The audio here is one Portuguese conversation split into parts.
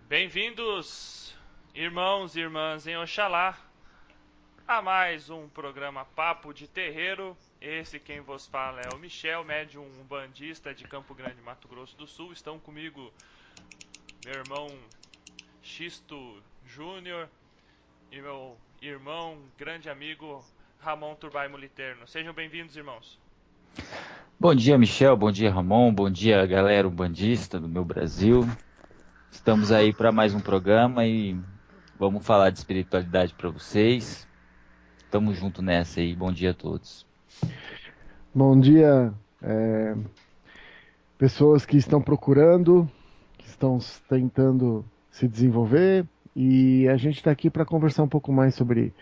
Bem-vindos, irmãos e irmãs em Oxalá, a mais um programa Papo de Terreiro. Esse quem vos fala é o Michel, médium umbandista de Campo Grande, Mato Grosso do Sul. Estão comigo meu irmão Xisto Júnior e meu irmão, grande amigo Ramon Turbai Moliterno. Sejam bem-vindos, irmãos. Bom dia, Michel. Bom dia, Ramon. Bom dia, galera umbandista do meu Brasil. Estamos aí para mais um programa e vamos falar de espiritualidade para vocês. Tamo junto nessa aí. Bom dia a todos. Bom dia, pessoas que estão procurando, que estão tentando se desenvolver, e a gente está aqui para conversar um pouco mais sobre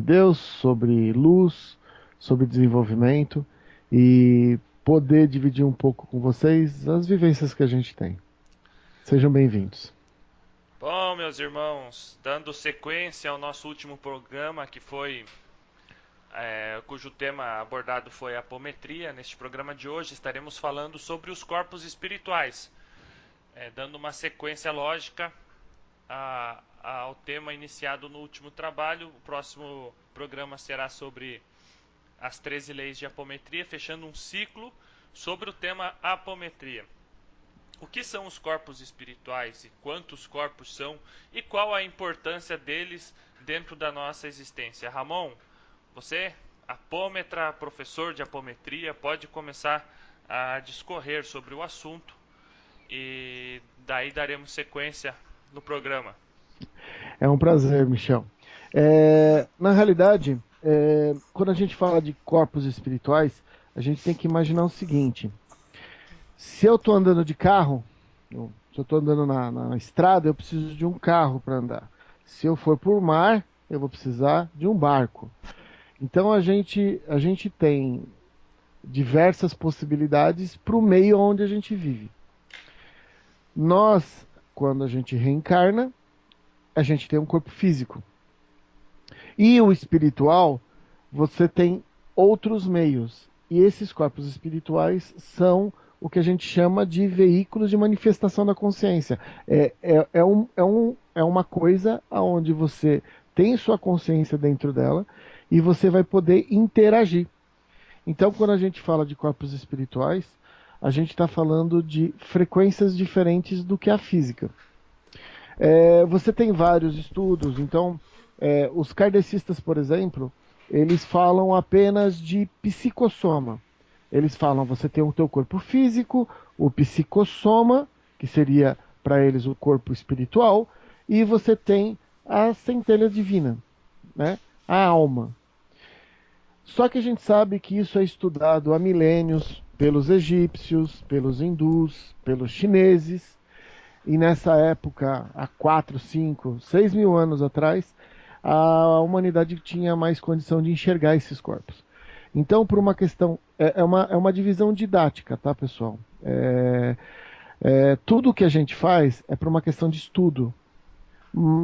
Deus, sobre luz, sobre desenvolvimento e poder dividir um pouco com vocês as vivências que a gente tem. Sejam bem-vindos. Bom, meus irmãos, dando sequência ao nosso último programa, que foi cujo tema abordado foi a apometria. Neste programa de hoje estaremos falando sobre os corpos espirituais, dando uma sequência lógica ao tema iniciado no último trabalho. O próximo programa será sobre as 13 leis de apometria, fechando um ciclo sobre o tema apometria. O que são os corpos espirituais e quantos corpos são e qual a importância deles dentro da nossa existência? Ramon, você, apômetra, professor de apometria, pode começar a discorrer sobre o assunto e daí daremos sequência no programa. É um prazer, Michel. Na realidade, quando a gente fala de corpos espirituais, a gente tem que imaginar o seguinte: se eu estou andando de carro, se eu estou andando na estrada, eu preciso de um carro para andar. Se eu for por mar, eu vou precisar de um barco. Então a gente tem diversas possibilidades para o meio onde a gente vive. Nós, quando a gente reencarna, a gente tem um corpo físico. E o espiritual, você tem outros meios. E esses corpos espirituais são o que a gente chama de veículos de manifestação da consciência. É uma coisa onde você tem sua consciência dentro dela e você vai poder interagir. Então, quando a gente fala de corpos espirituais, a gente está falando de frequências diferentes do que a física. Você tem vários estudos, então, os kardecistas, por exemplo, eles falam apenas de psicossoma. Eles falam, você tem o teu corpo físico, o psicossoma, que seria para eles o corpo espiritual, e você tem a centelha divina, né? A alma. Só que a gente sabe que isso é estudado há milênios pelos egípcios, pelos hindus, pelos chineses, e nessa época, há 4, 5, 6 mil anos atrás, a humanidade tinha mais condição de enxergar esses corpos. Então, por uma questão. É uma divisão didática, tá, pessoal? Tudo que a gente faz é por uma questão de estudo.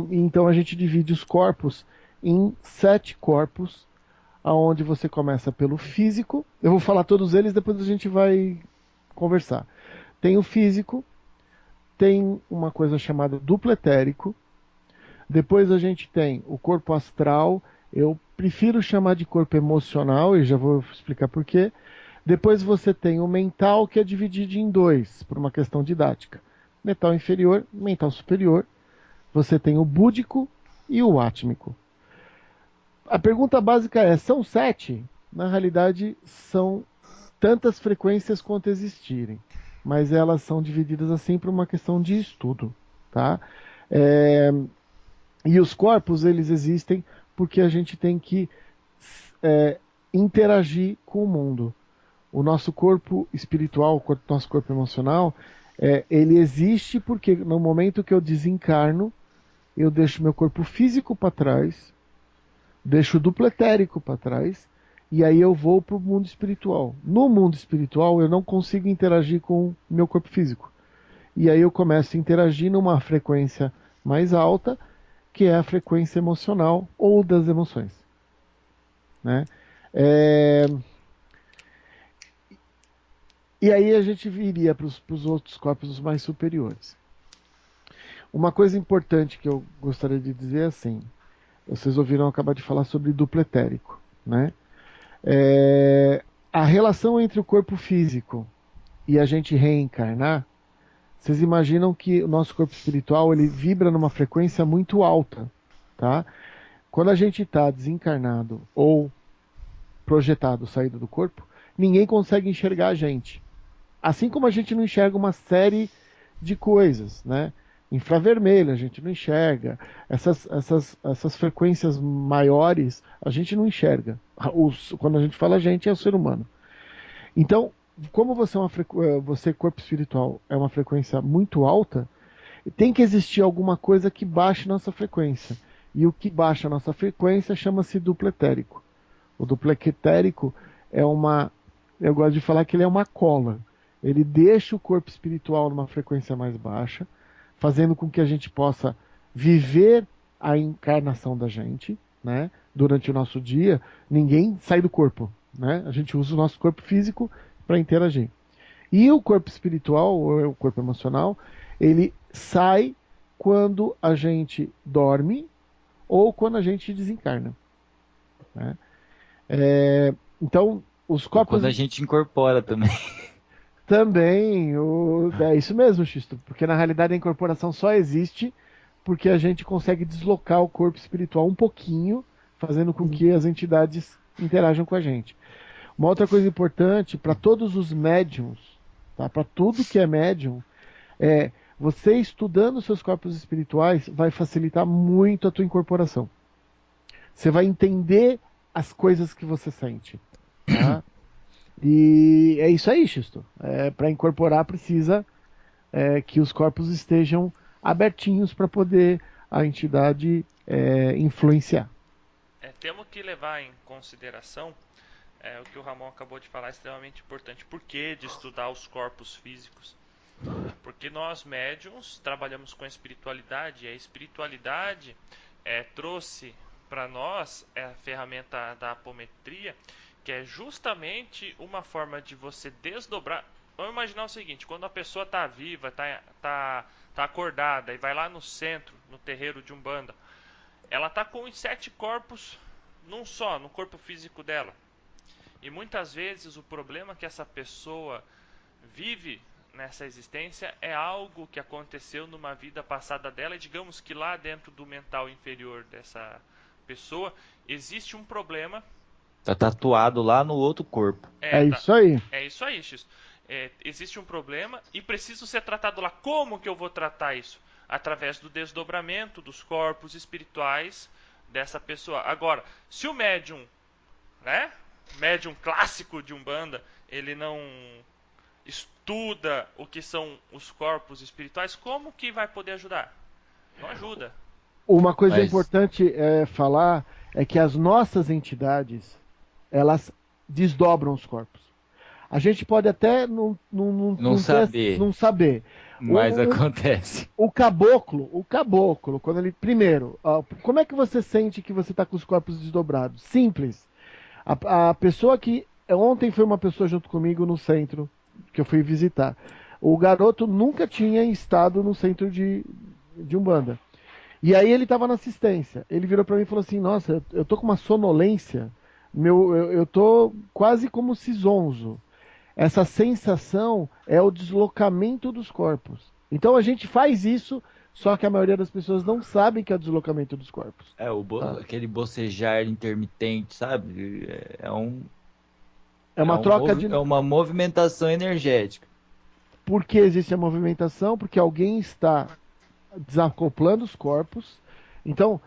Então, a gente divide os corpos em 7 corpos, aonde você começa pelo físico. Eu vou falar todos eles, depois a gente vai conversar. Tem o físico, tem uma coisa chamada duplo etérico. Depois a gente tem o corpo astral. Eu prefiro chamar de corpo emocional, e já vou explicar por quê. Depois você tem o mental, que é dividido em 2, por uma questão didática. Mental inferior, mental superior. Você tem o búdico e o átmico. A pergunta básica é, são 7? Na realidade, são tantas frequências quanto existirem. Mas elas são divididas assim por uma questão de estudo, tá? E os corpos, eles existem porque a gente tem que interagir com o mundo. O nosso corpo espiritual, o nosso corpo emocional, ele existe porque no momento que eu desencarno, eu deixo meu corpo físico para trás, deixo o duplo etérico para trás, e aí eu vou para o mundo espiritual. No mundo espiritual, eu não consigo interagir com o meu corpo físico. E aí eu começo a interagir numa frequência mais alta, que é a frequência emocional ou das emoções, né? É... E aí a gente viria para os outros corpos mais superiores. Uma coisa importante que eu gostaria de dizer é assim, vocês ouviram eu acabar de falar sobre duplo etérico, né? A relação entre o corpo físico e a gente reencarnar, vocês imaginam que o nosso corpo espiritual ele vibra numa frequência muito alta, tá? Quando a gente está desencarnado ou projetado, saído do corpo, ninguém consegue enxergar a gente. Assim como a gente não enxerga uma série de coisas, né? Infravermelho a gente não enxerga, essas frequências maiores a gente não enxerga. Quando a gente fala a gente é o ser humano. Então, como você corpo espiritual é uma frequência muito alta, tem que existir alguma coisa que baixe nossa frequência. E o que baixa a nossa frequência chama-se duplo etérico. O duplo etérico é eu gosto de falar que ele é uma cola. Ele deixa o corpo espiritual numa frequência mais baixa, fazendo com que a gente possa viver a encarnação da gente, né? Durante o nosso dia, ninguém sai do corpo, né? A gente usa o nosso corpo físico para interagir. E o corpo espiritual, ou o corpo emocional, ele sai quando a gente dorme ou quando a gente desencarna, né? Então, os corpos... Quando a gente incorpora também. Também, é isso mesmo, Xisto, porque na realidade a incorporação só existe porque a gente consegue deslocar o corpo espiritual um pouquinho, fazendo com que as entidades interajam com a gente. Uma outra coisa importante para todos os médiums, tá? Para tudo que é médium, você estudando seus corpos espirituais vai facilitar muito a tua incorporação. Você vai entender as coisas que você sente, tá? E é isso aí, Xisto. Para incorporar precisa que os corpos estejam abertinhos para poder a entidade influenciar. Temos que levar em consideração o que o Ramon acabou de falar, é extremamente importante. Por que de estudar os corpos físicos? Porque nós médiums trabalhamos com a espiritualidade, e a espiritualidade trouxe para nós a ferramenta da apometria, que é justamente uma forma de você desdobrar. Vamos imaginar o seguinte: quando a pessoa está viva, tá acordada e vai lá no centro, no terreiro de Umbanda, ela está com os 7 corpos num só, no corpo físico dela. E muitas vezes o problema que essa pessoa vive nessa existência é algo que aconteceu numa vida passada dela, e digamos que lá dentro do mental inferior dessa pessoa existe um problema. Tá tatuado lá no outro corpo. Isso aí. É isso aí, X. Existe um problema e preciso ser tratado lá. Como que eu vou tratar isso? Através do desdobramento dos corpos espirituais dessa pessoa. Agora, se o médium, né, médium clássico de Umbanda, ele não estuda o que são os corpos espirituais, como que vai poder ajudar? Não ajuda. Uma coisa importante falar é que as nossas entidades, elas desdobram os corpos. A gente pode até não saber. Mas acontece. O caboclo, quando ele... Primeiro, como é que você sente que você está com os corpos desdobrados? Simples. A pessoa que... Ontem foi uma pessoa junto comigo no centro, que eu fui visitar. O garoto nunca tinha estado no centro de Umbanda. E aí ele estava na assistência. Ele virou para mim e falou assim: nossa, eu tô com uma sonolência, eu tô quase como cisonzo. Essa sensação é o deslocamento dos corpos. Então a gente faz isso, só que a maioria das pessoas não sabe que é o deslocamento dos corpos. Aquele bocejar intermitente, sabe? É uma movimentação energética. Por que existe a movimentação? Porque alguém está desacoplando os corpos. Então,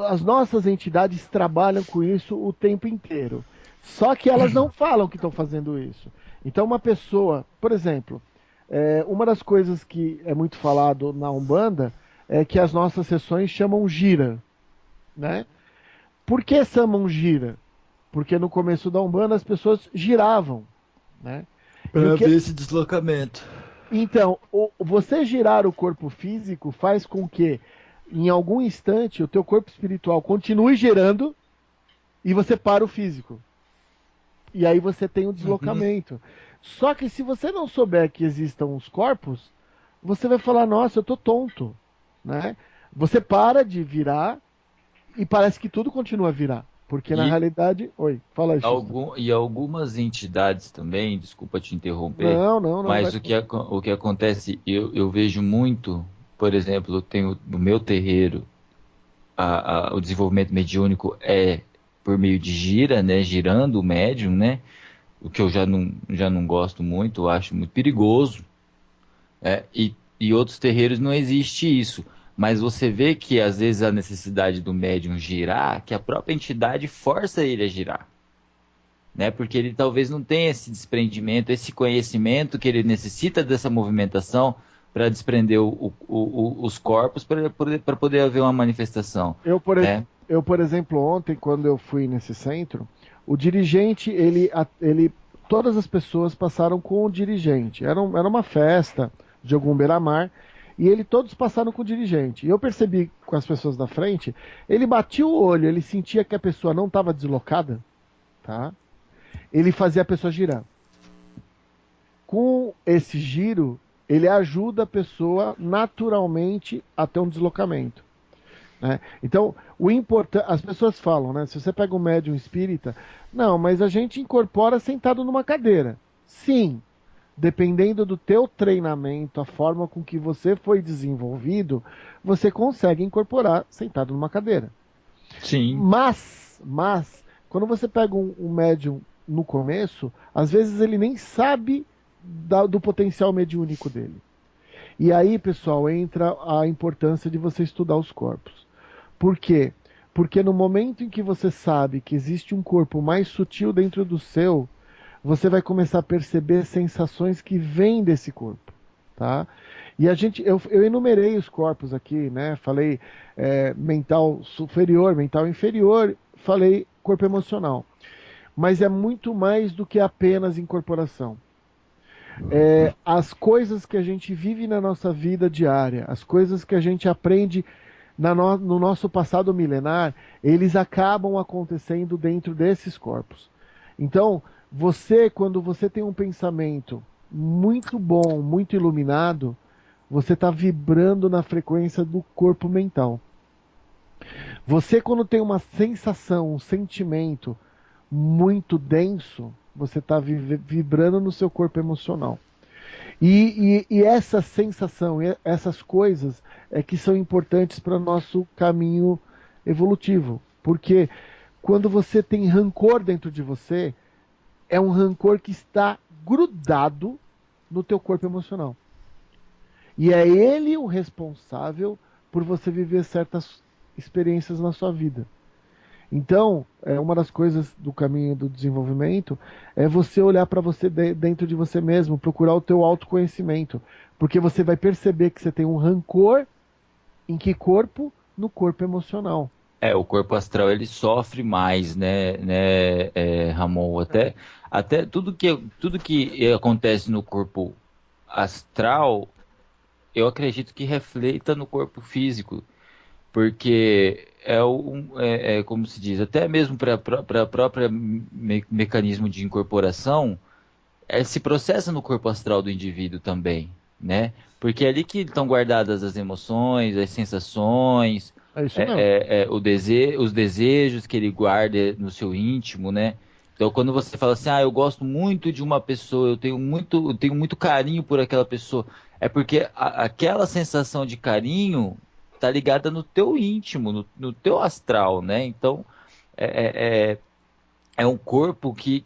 as nossas entidades trabalham com isso o tempo inteiro. Só que elas não falam que estão fazendo isso. Então, uma pessoa, por exemplo, uma das coisas que é muito falado na Umbanda é que as nossas sessões chamam gira, né? Por que chamam gira? Porque no começo da Umbanda as pessoas giravam, né? Para ver esse deslocamento. Então, você girar o corpo físico faz com que, em algum instante, o teu corpo espiritual continue girando e você para o físico. E aí você tem um deslocamento. Só que se você não souber que existam os corpos, você vai falar: nossa, eu tô tonto. né? Você para de virar e parece que tudo continua a virar. Porque na E, realidade. Oi, fala aí, X. e algumas entidades também, desculpa te interromper, Não, não, não, vai. mas o que acontece, eu vejo muito, por exemplo, eu tenho no meu terreiro, o desenvolvimento mediúnico é por meio de gira, né? Girando o médium, né? O que eu já não gosto muito, eu acho muito perigoso. E outros terreiros não existe isso. Mas você vê que às vezes a necessidade do médium girar, que a própria entidade força ele a girar, né? Porque ele talvez não tenha esse desprendimento, esse conhecimento que ele necessita dessa movimentação para desprender os corpos para poder haver uma manifestação, né? Por exemplo, ontem, quando eu fui nesse centro, o dirigente, todas as pessoas passaram com o dirigente. Era uma festa de algum beira-mar, e todos passaram com o dirigente. E eu percebi com as pessoas da frente, ele batia o olho, ele sentia que a pessoa não estava deslocada, tá? Ele fazia a pessoa girar. Com esse giro, ele ajuda a pessoa naturalmente a ter um deslocamento, né? Então, as pessoas falam, né? Se você pega um médium espírita, não, mas a gente incorpora sentado numa cadeira. Sim, dependendo do teu treinamento, a forma com que você foi desenvolvido, você consegue incorporar sentado numa cadeira. Sim. Mas quando você pega um médium no começo, às vezes ele nem sabe do potencial mediúnico dele. E aí, pessoal, entra a importância de você estudar os corpos. Por quê? Porque no momento em que você sabe que existe um corpo mais sutil dentro do seu, você vai começar a perceber sensações que vêm desse corpo, tá? E eu enumerei os corpos aqui, né? Falei mental superior, mental inferior, falei corpo emocional. Mas é muito mais do que apenas incorporação. As coisas que a gente vive na nossa vida diária, as coisas que a gente aprende no nosso passado milenar, eles acabam acontecendo dentro desses corpos. Então, quando você tem um pensamento muito bom, muito iluminado, você está vibrando na frequência do corpo mental. Você, quando tem uma sensação, um sentimento muito denso, você está vibrando no seu corpo emocional. E essa sensação, essas coisas que são importantes para o nosso caminho evolutivo. Porque quando você tem rancor dentro de você, é um rancor que está grudado no teu corpo emocional. E é ele o responsável por você viver certas experiências na sua vida. Então, uma das coisas do caminho do desenvolvimento é você olhar para você dentro de você mesmo, procurar o teu autoconhecimento, porque você vai perceber que você tem um rancor em que corpo? No corpo emocional. O corpo astral ele sofre mais, né, Ramon? Até tudo que acontece no corpo astral, eu acredito que reflita no corpo físico, porque como se diz, até mesmo para a própria mecanismo de incorporação, se processa no corpo astral do indivíduo também, né? Porque é ali que estão guardadas as emoções, as sensações, Isso mesmo. os desejos que ele guarda no seu íntimo, né? Então, quando você fala assim, eu gosto muito de uma pessoa, eu tenho muito carinho por aquela pessoa, é porque aquela sensação de carinho tá ligada no teu íntimo, no teu astral, né? Então, é um corpo que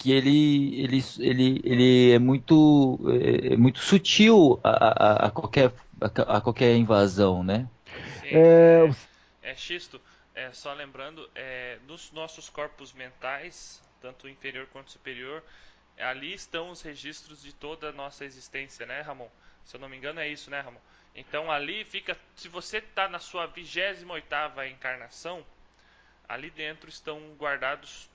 ele é muito sutil a qualquer invasão, né? Sim, É, Xisto, só lembrando, nos nossos corpos mentais, tanto inferior quanto superior, ali estão os registros de toda a nossa existência, né, Ramon? Se eu não me engano é isso, né, Ramon? Então ali fica, se você está na sua 28ª encarnação, ali dentro estão guardados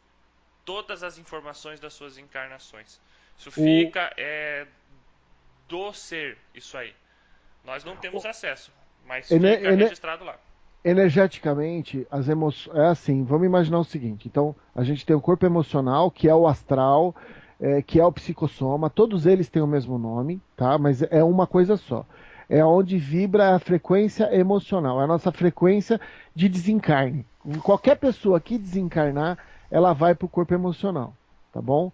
todas as informações das suas encarnações. Isso fica do ser, isso aí. Nós não temos acesso, mas fica registrado lá. Energeticamente, as emoções. É assim, vamos imaginar o seguinte: então, a gente tem o corpo emocional, que é o astral, que é o psicossoma, todos eles têm o mesmo nome, tá? Mas é uma coisa só. é onde vibra a frequência emocional, a nossa frequência de desencarne. Qualquer pessoa que desencarnar, ela vai para o corpo emocional, tá bom?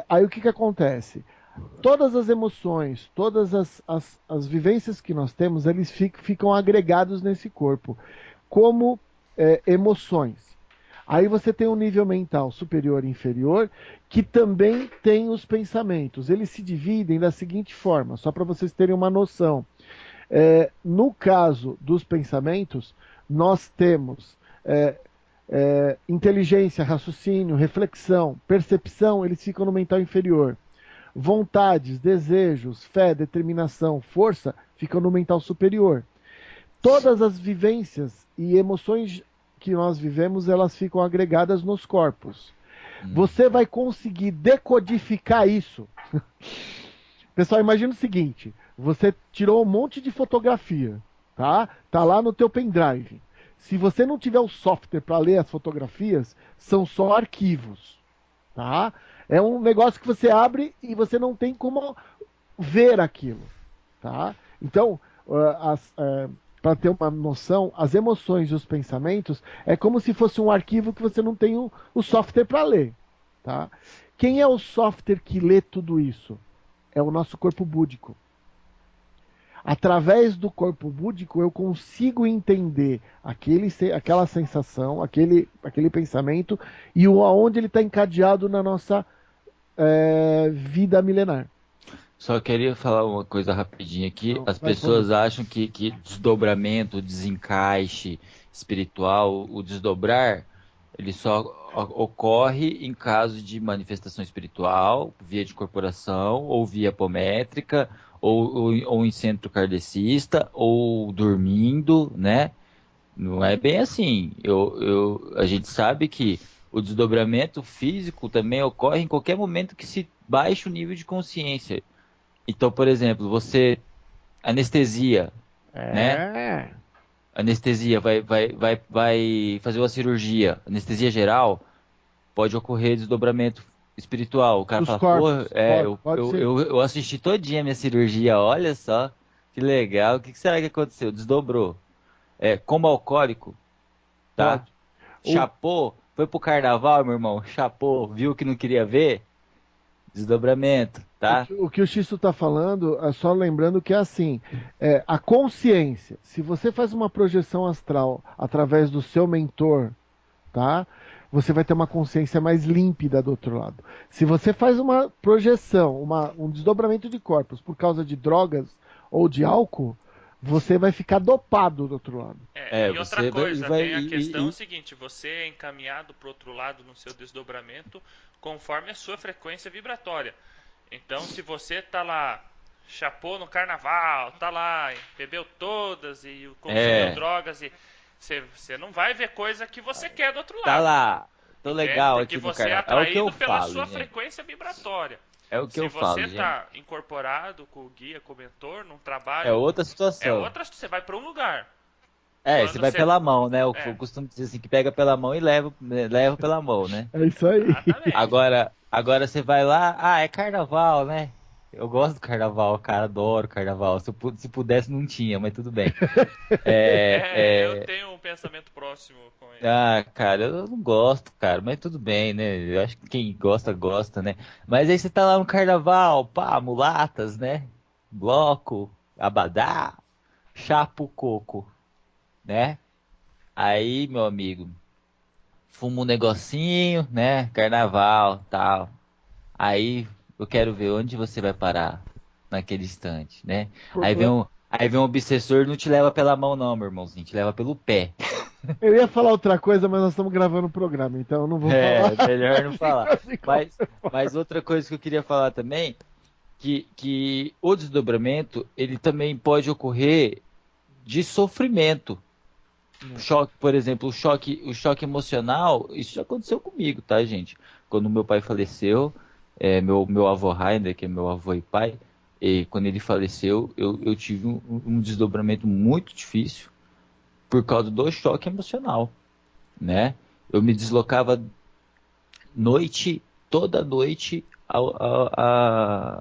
Aí o que acontece? Todas as emoções, todas as vivências que nós temos, eles ficam agregados nesse corpo, como emoções. Aí você tem um nível mental superior e inferior, que também tem os pensamentos. Eles se dividem da seguinte forma, só para vocês terem uma noção. No caso dos pensamentos, nós temos inteligência, raciocínio, reflexão, percepção, eles ficam no mental inferior. Vontades, desejos, fé, determinação, força, ficam no mental superior. Todas as vivências e emoções que nós vivemos, elas ficam agregadas nos corpos. Você vai conseguir decodificar isso. Pessoal, imagina o seguinte, você tirou um monte de fotografia, tá? Tá lá no teu pendrive. Se você não tiver o software para ler as fotografias, são só arquivos, tá? É um negócio que você abre e você não tem como ver aquilo, tá? Então, para ter uma noção, as emoções e os pensamentos é como se fosse um arquivo que você não tem o software para ler, tá? Quem é o software que lê tudo isso? É o nosso corpo búdico. Através do corpo búdico eu consigo entender aquela sensação, aquele pensamento e aonde ele está encadeado na nossa vida milenar. Só queria falar uma coisa rapidinho aqui. Não, As vai pessoas falando. acham que desdobramento, desencaixe espiritual, o desdobrar, ele só ocorre em caso de manifestação espiritual, via de corporação, ou via apométrica, ou em centro kardecista, ou dormindo, né? Não é bem assim. A gente sabe que o desdobramento físico também ocorre em qualquer momento que se baixe o nível de consciência. Então, por exemplo, anestesia, né? Anestesia vai fazer uma cirurgia, anestesia geral, pode ocorrer desdobramento espiritual. O cara Dos fala, pô, corpos. Pode ser. eu assisti todinha a minha cirurgia, olha só, que legal, o que será que aconteceu? Desdobrou. Como alcoólico, tá? Pode. Chapou, foi pro carnaval, meu irmão, chapou, viu que não queria ver? Desdobramento, tá? O que o Xisto está falando, é só lembrando que é assim, a consciência, se você faz uma projeção astral através do seu mentor, tá? Você vai ter uma consciência mais límpida do outro lado. Se você faz uma projeção, um desdobramento de corpos por causa de drogas ou de álcool, você vai ficar dopado do outro lado. E outra coisa, tem a questão seguinte, você é encaminhado para o outro lado no seu desdobramento conforme a sua frequência vibratória. Então, se você tá lá, chapou no carnaval, tá lá, bebeu todas e consumiu drogas, e você não vai ver coisa que você quer do outro lado. Tá lá, tô legal porque aqui no você é carnaval. atraído pela sua frequência vibratória. É o que eu falo, Se você tá incorporado com o guia, com o mentor, num trabalho... É outra situação. Você vai para um lugar. Você vai pela mão, né? Eu costumo dizer assim, que pega pela mão e leva pela mão, né? É isso aí. Exatamente. Agora você vai lá, é carnaval, né? Eu gosto do carnaval, cara, adoro carnaval. Se pudesse, não tinha, mas tudo bem. Eu tenho um pensamento próximo com ele. Cara, eu não gosto, cara, mas tudo bem, né? Eu acho que quem gosta, gosta, né? Mas aí você tá lá no carnaval, pá, mulatas, né? Bloco, abadá, chapo coco, né? Aí, meu amigo, fuma um negocinho, né? Carnaval, tal. Aí eu quero ver onde você vai parar naquele instante, né? Aí vem um obsessor, não te leva pela mão não, meu irmãozinho, te leva pelo pé. Eu ia falar outra coisa, mas nós estamos gravando o programa, então eu não vou falar. Melhor não falar. Mas outra coisa que eu queria falar também, que o desdobramento, ele também pode ocorrer de sofrimento. Choque, por exemplo, o choque emocional, isso já aconteceu comigo, tá, gente? Quando meu pai faleceu, meu avô Rainer, que é meu avô e pai, quando ele faleceu, eu tive um desdobramento muito difícil por causa do choque emocional, né? Eu me deslocava toda noite,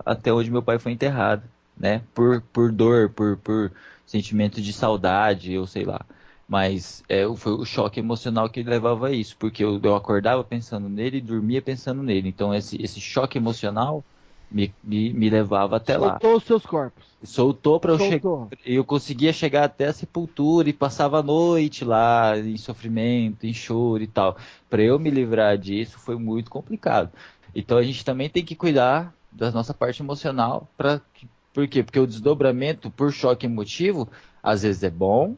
até onde meu pai foi enterrado, né? Por dor, por sentimento de saudade, eu sei lá. Mas foi o choque emocional que levava a isso, porque eu acordava pensando nele e dormia pensando nele. Então esse choque emocional me levava até lá. Soltou os seus corpos. Soltou para eu chegar. Soltou. Eu conseguia chegar até a sepultura e passava a noite lá em sofrimento, em choro e tal. Para eu me livrar disso foi muito complicado. Então a gente também tem que cuidar da nossa parte emocional. Por quê? Porque o desdobramento por choque emotivo às vezes é bom,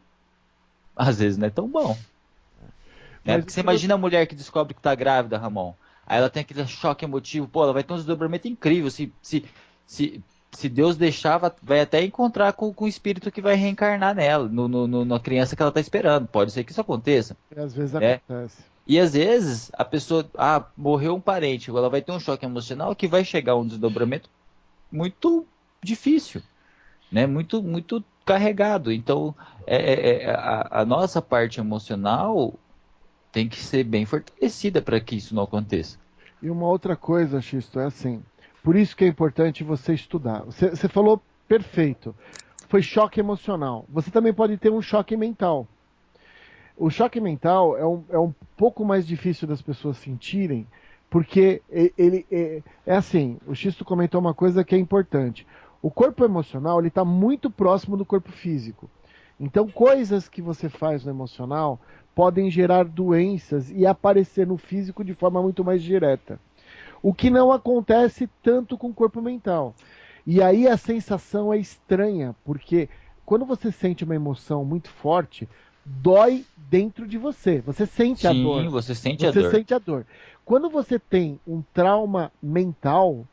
às vezes não é tão bom. Né? Mas Porque você imagina a mulher que descobre que tá grávida, Ramon. Aí ela tem aquele choque emotivo, pô, ela vai ter um desdobramento incrível. Se Deus deixar, vai até encontrar com o espírito que vai reencarnar nela, na criança que ela tá esperando. Pode ser que isso aconteça. às vezes Né? acontece. E às vezes a pessoa, morreu um parente, ela vai ter um choque emocional que vai chegar a um desdobramento muito difícil, né? Muito, muito carregado. Então, a nossa parte emocional tem que ser bem fortalecida para que isso não aconteça. E uma outra coisa, Xisto, é assim. Por isso que é importante você estudar. Você falou perfeito. Foi choque emocional. Você também pode ter um choque mental. O choque mental é um pouco mais difícil das pessoas sentirem, porque ele é assim. O Xisto comentou uma coisa que é importante. O corpo emocional ele está muito próximo do corpo físico. Então, coisas que você faz no emocional podem gerar doenças e aparecer no físico de forma muito mais direta. O que não acontece tanto com o corpo mental. E aí a sensação é estranha, porque quando você sente uma emoção muito forte, dói dentro de você. Você sente a dor. Sim, você sente a Você dor. sente a dor. Quando você tem um trauma mental,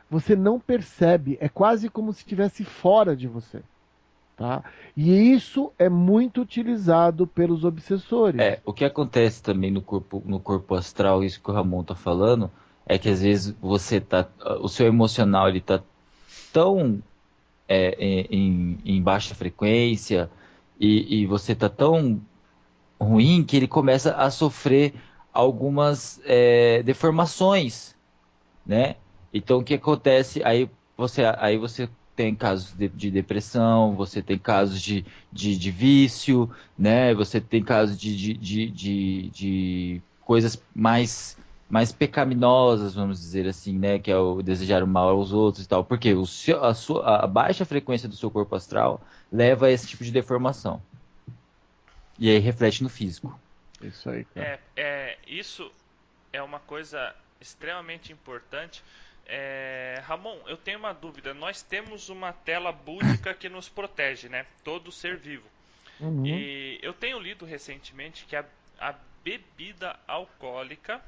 você não percebe. É quase como se estivesse fora de você. Tá? E isso é muito utilizado pelos obsessores. O que acontece também no corpo astral, isso que o Ramon tá falando, é que às vezes o seu emocional ele tá tão em baixa frequência e você tá tão ruim que ele começa a sofrer algumas deformações, né? Então o que acontece? Aí você tem casos de depressão, você tem casos de vício, né? Você tem casos de coisas mais pecaminosas, vamos dizer assim, né? Que é o desejar o mal aos outros e tal. Porque a baixa frequência do seu corpo astral leva a esse tipo de deformação. E aí reflete no físico. Isso aí, cara. Isso é uma coisa extremamente importante. Ramon, eu tenho uma dúvida. Nós temos uma tela búdica que nos protege, né? Todo ser vivo. Uhum. E eu tenho lido recentemente que a bebida alcoólica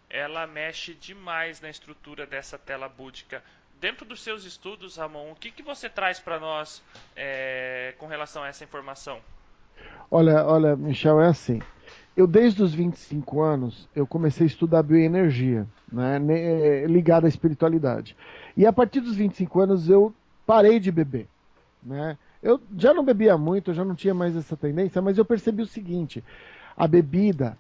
ela mexe demais na estrutura dessa tela búdica. Dentro dos seus estudos, Ramon, o que você traz para nós com relação a essa informação? Olha, Michel, é assim. Eu, desde os 25 anos, eu comecei a estudar bioenergia, né, ligada à espiritualidade. E a partir dos 25 anos, eu parei de beber. Né? Eu já não bebia muito, eu já não tinha mais essa tendência, mas eu percebi o seguinte: a bebida,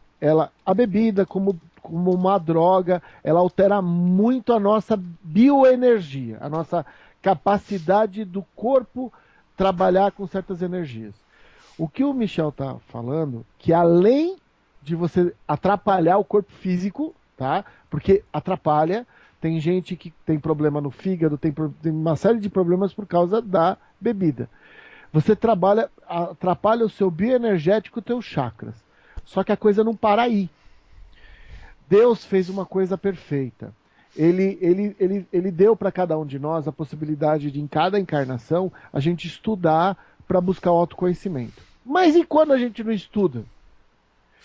como uma droga, ela altera muito a nossa bioenergia, a nossa capacidade do corpo trabalhar com certas energias. O que o Michel está falando, que além de você atrapalhar o corpo físico, tá? Porque atrapalha, tem gente que tem problema no fígado, tem uma série de problemas por causa da bebida. Você atrapalha o seu bioenergético e os teus chakras. Só que a coisa não para aí. Deus fez uma coisa perfeita. Ele deu para cada um de nós a possibilidade de, em cada encarnação, a gente estudar para buscar o autoconhecimento. Mas e quando a gente não estuda?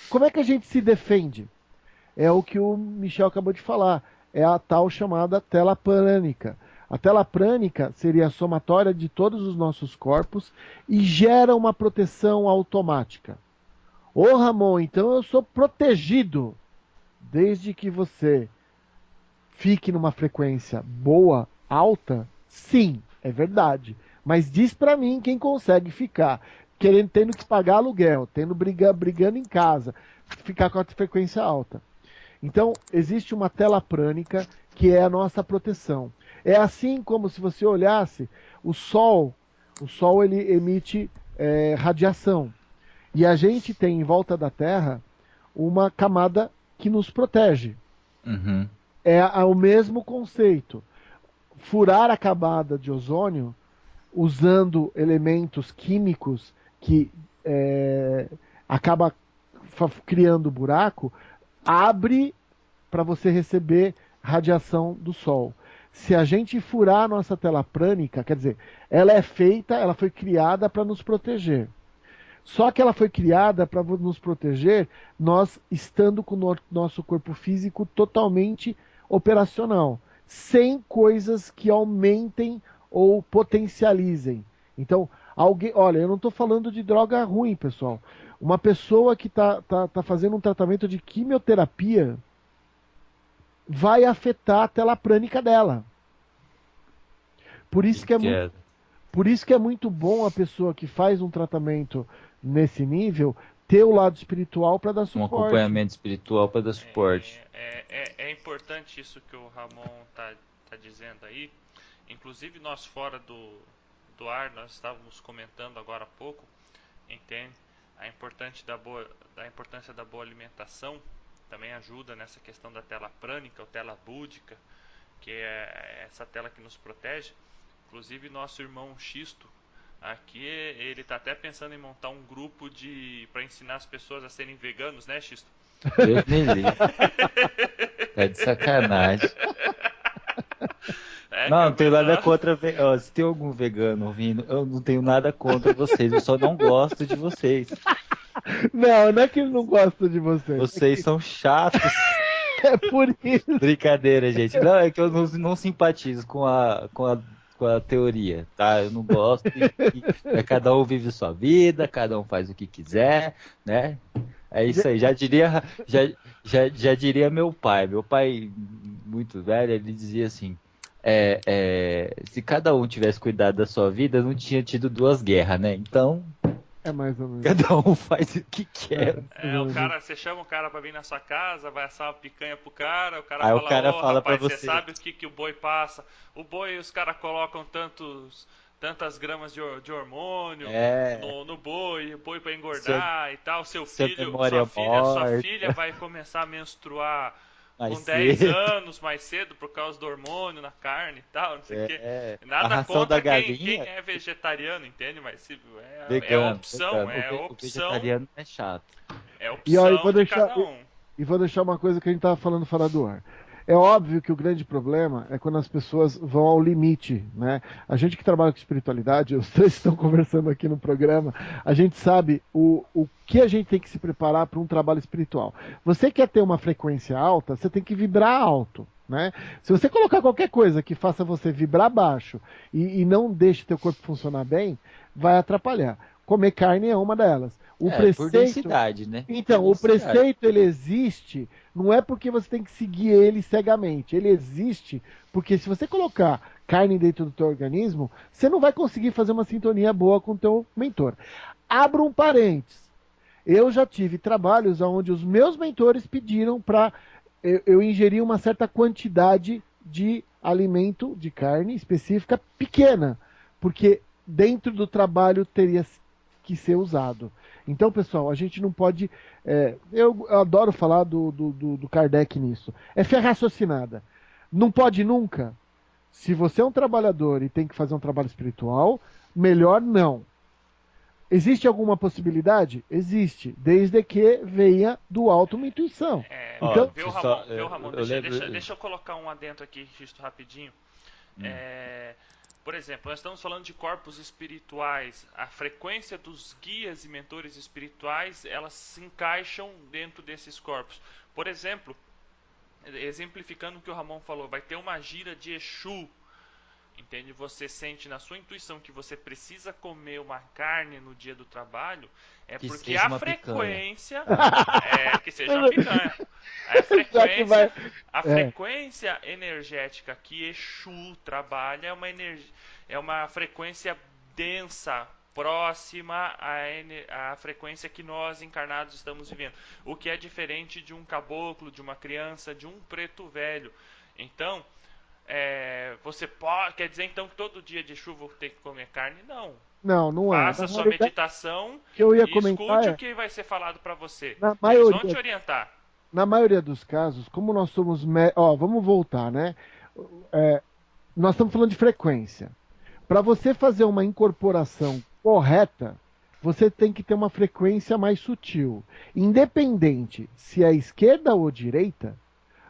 Como é que a gente se defende? É o que o Michel acabou de falar. É a tal chamada tela prânica. A tela prânica seria a somatória de todos os nossos corpos e gera uma proteção automática. Ô Ramon, então eu sou protegido desde que você fique numa frequência boa, alta? Sim, é verdade. Mas diz pra mim quem consegue ficar tendo que pagar aluguel, brigando em casa, ficar com a frequência alta. Então, existe uma tela prânica que é a nossa proteção. É assim como se você olhasse o Sol ele emite radiação. E a gente tem em volta da Terra uma camada que nos protege. Uhum. É o mesmo conceito. Furar a camada de ozônio usando elementos químicos que acaba criando buraco, abre para você receber radiação do Sol. Se a gente furar a nossa tela prânica, quer dizer, ela foi criada para nos proteger. Só que ela foi criada para nos proteger, nós estando com o nosso corpo físico totalmente operacional, sem coisas que aumentem ou potencializem. Então, olha, eu não estou falando de droga ruim, pessoal. Uma pessoa que tá fazendo um tratamento de quimioterapia vai afetar a tela prânica dela. Por isso que é muito bom a pessoa que faz um tratamento nesse nível ter o lado espiritual para dar suporte. Um acompanhamento espiritual para dar suporte. É importante isso que o Ramon tá dizendo aí. Inclusive nós fora do ar, nós estávamos comentando agora há pouco, entende? A importância da boa alimentação também ajuda nessa questão da tela prânica ou tela búdica, que é essa tela que nos protege. Inclusive nosso irmão Xisto aqui, ele tá até pensando em montar um grupo para ensinar as pessoas a serem veganos, né, Xisto? Deus me livre. Tá de sacanagem. Não tenho nada contra. Se tem algum vegano ouvindo, eu não tenho nada contra vocês, eu só não gosto de vocês. Não é que ele não gosta de vocês. Vocês são chatos. É por isso. Brincadeira, gente. Não, é que eu não simpatizo com a teoria, tá? Eu não gosto. Cada um vive sua vida, cada um faz o que quiser, né? É isso aí. Já diria meu pai. Meu pai, muito velho, ele dizia assim: se cada um tivesse cuidado da sua vida, não tinha tido 2 guerras, né? Então. É mais ou menos. Cada um faz o que quer. Você chama o cara pra vir na sua casa, vai assar uma picanha pro cara, o cara aí fala, o cara fala rapaz, pra você. Você sabe o que o boi passa? O boi, os caras colocam tantas gramas de hormônio no boi, o boi pra engordar e tal. Sua filha vai começar a menstruar com 10 anos mais cedo por causa do hormônio na carne e tal, não sei o quê. Nada contra quem é vegetariano, entende? Mas vegano, opção, vegano. O vegetariano é chato. É opção de cada um. E vou deixar uma coisa que a gente tava falando fora do ar. É óbvio que o grande problema é quando as pessoas vão ao limite, né? A gente que trabalha com espiritualidade, os 3 estão conversando aqui no programa, a gente sabe o que a gente tem que se preparar para um trabalho espiritual. Você quer ter uma frequência alta, você tem que vibrar alto, né? Se você colocar qualquer coisa que faça você vibrar baixo e não deixe teu corpo funcionar bem, vai atrapalhar. Comer carne é uma delas. Por densidade, né? Então, o preceito, ele existe, não é porque você tem que seguir ele cegamente. Ele existe porque se você colocar carne dentro do teu organismo, você não vai conseguir fazer uma sintonia boa com o teu mentor. Abra um parênteses. Eu já tive trabalhos onde os meus mentores pediram para eu ingerir uma certa quantidade de alimento, de carne específica, pequena, porque dentro do trabalho teria que ser usado. Então, pessoal, a gente não pode... eu adoro falar do Kardec nisso. É fé raciocinada. Não pode nunca. Se você é um trabalhador e tem que fazer um trabalho espiritual, melhor não. Existe alguma possibilidade? Existe, desde que venha do alto uma intuição. Então, Ramon, deixa eu colocar um adendo aqui, Cristo, rapidinho. Por exemplo, nós estamos falando de corpos espirituais. A frequência dos guias e mentores espirituais, elas se encaixam dentro desses corpos. Por exemplo, exemplificando o que o Ramon falou, vai ter uma gira de Exu. Entende? Você sente na sua intuição que você precisa comer uma carne no dia do trabalho, porque a frequência que seja uma picanha. A frequência energética que Exu trabalha é uma frequência densa, próxima à frequência que nós encarnados estamos vivendo. O que é diferente de um caboclo, de uma criança, de um preto velho. Então, você pode. Quer dizer então que todo dia de chuva eu tenho que comer carne? Não. Não, não é. Faça sua meditação que eu ia e comentar escute o que vai ser falado para você. na Eles vão maioria, te orientar. na maioria dos casos, como nós somos. Ó, vamos voltar, né? É, nós estamos falando de frequência. Para você fazer uma incorporação correta, você tem que ter uma frequência mais sutil. Independente se é esquerda ou direita,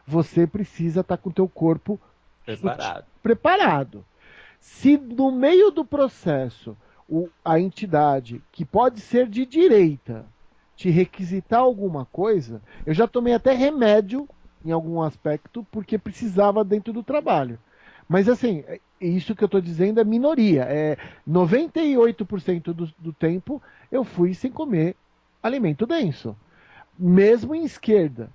você precisa estar com o teu corpo preparado. Se no meio do processo a entidade, que pode ser de direita, te requisitar alguma coisa, eu já tomei até remédio em algum aspecto porque precisava dentro do trabalho. Mas assim, isso que eu estou dizendo é minoria. 98% do tempo eu fui sem comer alimento denso. Mesmo em esquerda.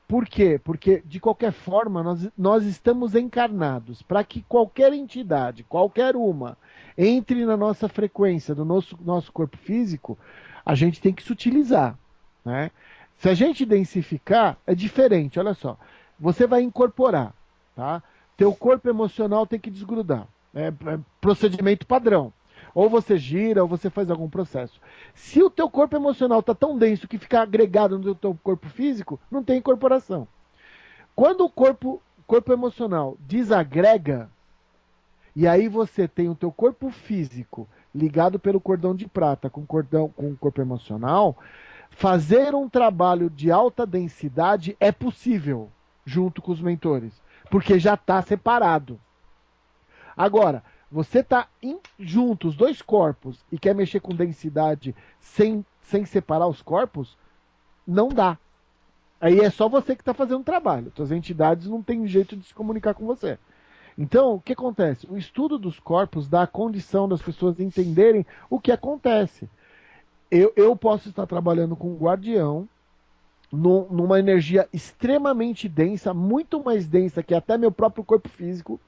Por quê? Porque, de qualquer forma, nós estamos encarnados para que qualquer entidade, qualquer uma, entre na nossa frequência do nosso corpo físico, a gente tem que se utilizar. Né? Se a gente densificar, é diferente. Olha só. Você vai incorporar. Tá? Teu corpo emocional tem que desgrudar. É procedimento padrão. Ou você gira, ou você faz algum processo. Se o teu corpo emocional está tão denso que fica agregado no teu corpo físico, não tem incorporação. Quando o corpo emocional desagrega, e aí você tem o teu corpo físico ligado pelo cordão de prata com o corpo emocional, fazer um trabalho de alta densidade é possível, junto com os mentores, porque já está separado. Agora, você está junto, os dois corpos, e quer mexer com densidade sem separar os corpos, não dá. Aí é só você que está fazendo o trabalho. Suas entidades não têm jeito de se comunicar com você. Então, o que acontece? O estudo dos corpos dá a condição das pessoas entenderem o que acontece. Eu posso estar trabalhando com um guardião numa energia extremamente densa, muito mais densa que até meu próprio corpo físico,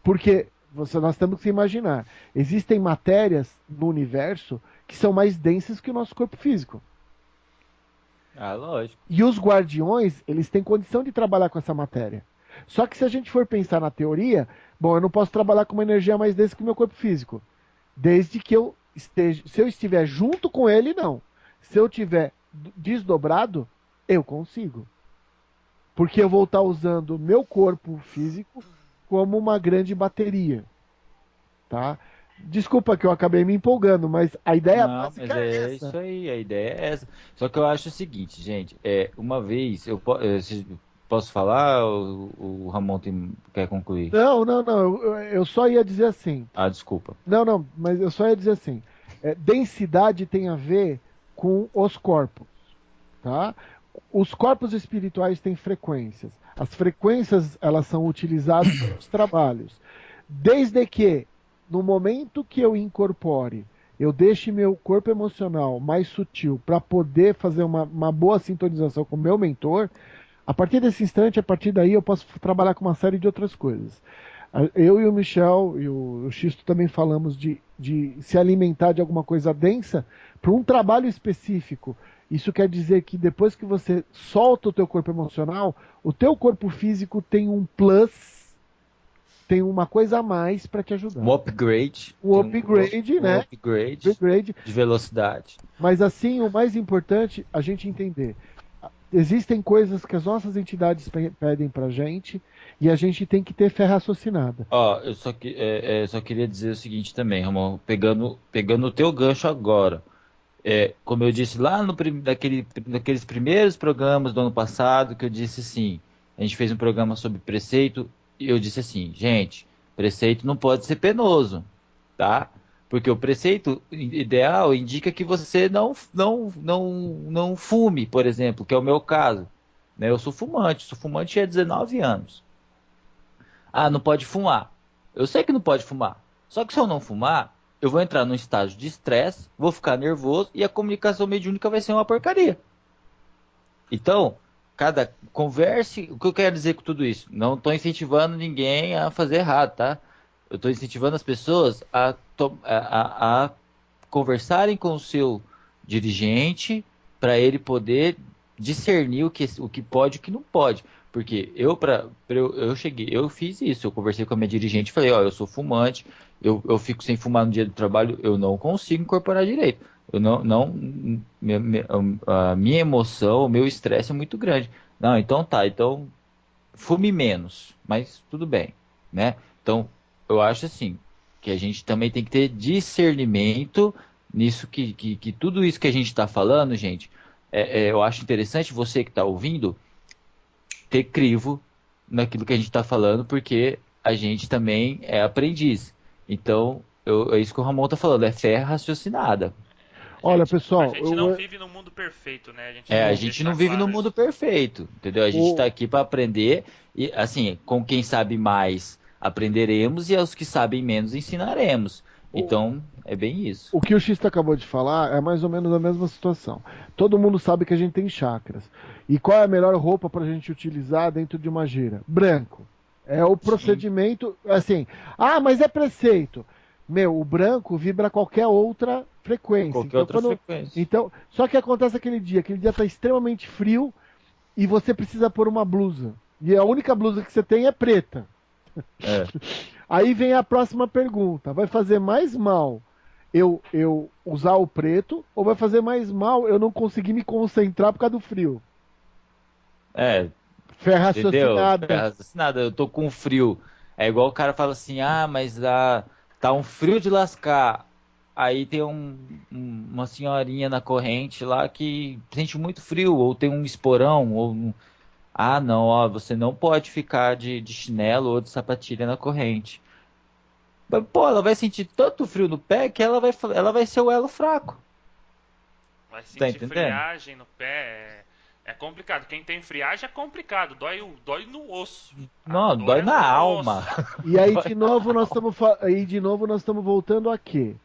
porque nós temos que imaginar, existem matérias no universo que são mais densas que o nosso corpo físico. Ah, lógico. E os guardiões, eles têm condição de trabalhar com essa matéria. Só que se a gente for pensar na teoria, bom, eu não posso trabalhar com uma energia mais densa que o meu corpo físico. Desde que se eu estiver junto com ele, não. Se eu estiver desdobrado, eu consigo. Porque eu vou estar usando o meu corpo físico como uma grande bateria, tá? Desculpa que eu acabei me empolgando, mas a ideia básica é essa. Isso aí, a ideia é essa. Só que eu acho o seguinte, gente, uma vez, posso falar, o Ramon quer concluir? Não, eu só ia dizer assim. Ah, desculpa. Não, mas eu só ia dizer assim, densidade tem a ver com os corpos, tá? Os corpos espirituais têm frequências. As frequências, elas são utilizadas nos trabalhos. Desde que, no momento que eu incorpore, eu deixe meu corpo emocional mais sutil para poder fazer uma boa sintonização com o meu mentor, a partir desse instante, a partir daí, eu posso trabalhar com uma série de outras coisas. Eu e o Michel e o Xisto também falamos de se alimentar de alguma coisa densa para um trabalho específico. Isso quer dizer que depois que você solta o teu corpo emocional, o teu corpo físico tem um plus, tem uma coisa a mais para te ajudar. Um upgrade. Um upgrade, né? Um upgrade de velocidade. Mas assim, o mais importante, a gente entender. Existem coisas que as nossas entidades pedem pra gente e a gente tem que ter fé raciocinada. Eu só queria dizer o seguinte também, Ramon, pegando o teu gancho agora. Como eu disse lá naqueles primeiros programas do ano passado, que eu disse assim, a gente fez um programa sobre preceito, e eu disse assim, gente, preceito não pode ser penoso, tá? Porque o preceito ideal indica que você não fume, por exemplo, que é o meu caso. Né? Eu sou fumante há 19 anos. Ah, não pode fumar. Eu sei que não pode fumar. Só que se eu não fumar, eu vou entrar num estágio de estresse, vou ficar nervoso e a comunicação mediúnica vai ser uma porcaria. Então, converse. O que eu quero dizer com tudo isso? Não estou incentivando ninguém a fazer errado, tá? Eu estou incentivando as pessoas a conversarem com o seu dirigente para ele poder discernir o que pode e o que não pode. Porque eu fiz isso, eu conversei com a minha dirigente e falei, ó, eu sou fumante, eu fico sem fumar no dia do trabalho, eu não consigo incorporar direito. Eu a minha emoção, o meu estresse é muito grande. Não, então tá, então fume menos, mas tudo bem, né? Então, eu acho assim, que a gente também tem que ter discernimento nisso que tudo isso que a gente está falando, gente, eu acho interessante você que está ouvindo ter crivo naquilo que a gente está falando, porque a gente também é aprendiz. Então, é isso que o Ramon está falando, é fé raciocinada. Olha, A pessoal, gente não vive num mundo perfeito, né? A gente A tem que gente deixar não vive no claro mundo isso. perfeito, entendeu? A gente está o, aqui para aprender e, assim, com quem sabe mais aprenderemos e aos que sabem menos ensinaremos. o, Então, é bem isso. o que o X acabou de falar é mais ou menos a mesma situação. Todo mundo sabe que a gente tem chakras. E qual é a melhor roupa para a gente utilizar dentro de uma gira? Branco. É o Sim, procedimento, assim. Ah, mas é preceito. Meu, o branco vibra qualquer outra frequência. qualquer outra frequência. Então, só que acontece aquele dia está extremamente frio e você precisa pôr uma blusa. E a única blusa que você tem é preta. É. Aí vem a próxima pergunta: vai fazer mais mal eu usar o preto ou vai fazer mais mal eu não conseguir me concentrar por causa do frio? É, Fé entendeu? raciocinada. Nada, eu tô com frio. É igual o cara fala assim, mas tá um frio de lascar. Aí tem uma senhorinha na corrente lá que sente muito frio, ou tem um esporão, ah, não, ó, você não pode ficar de chinelo ou de sapatilha na corrente. Mas, pô, ela vai sentir tanto frio no pé que ela vai ser o elo fraco. Vai Tá sentir entendendo? friagem no pé. É complicado. Quem tem friagem é complicado. Dói no osso. A Não, dor dói é na no alma. osso. E aí de novo nós estamos voltando a quê?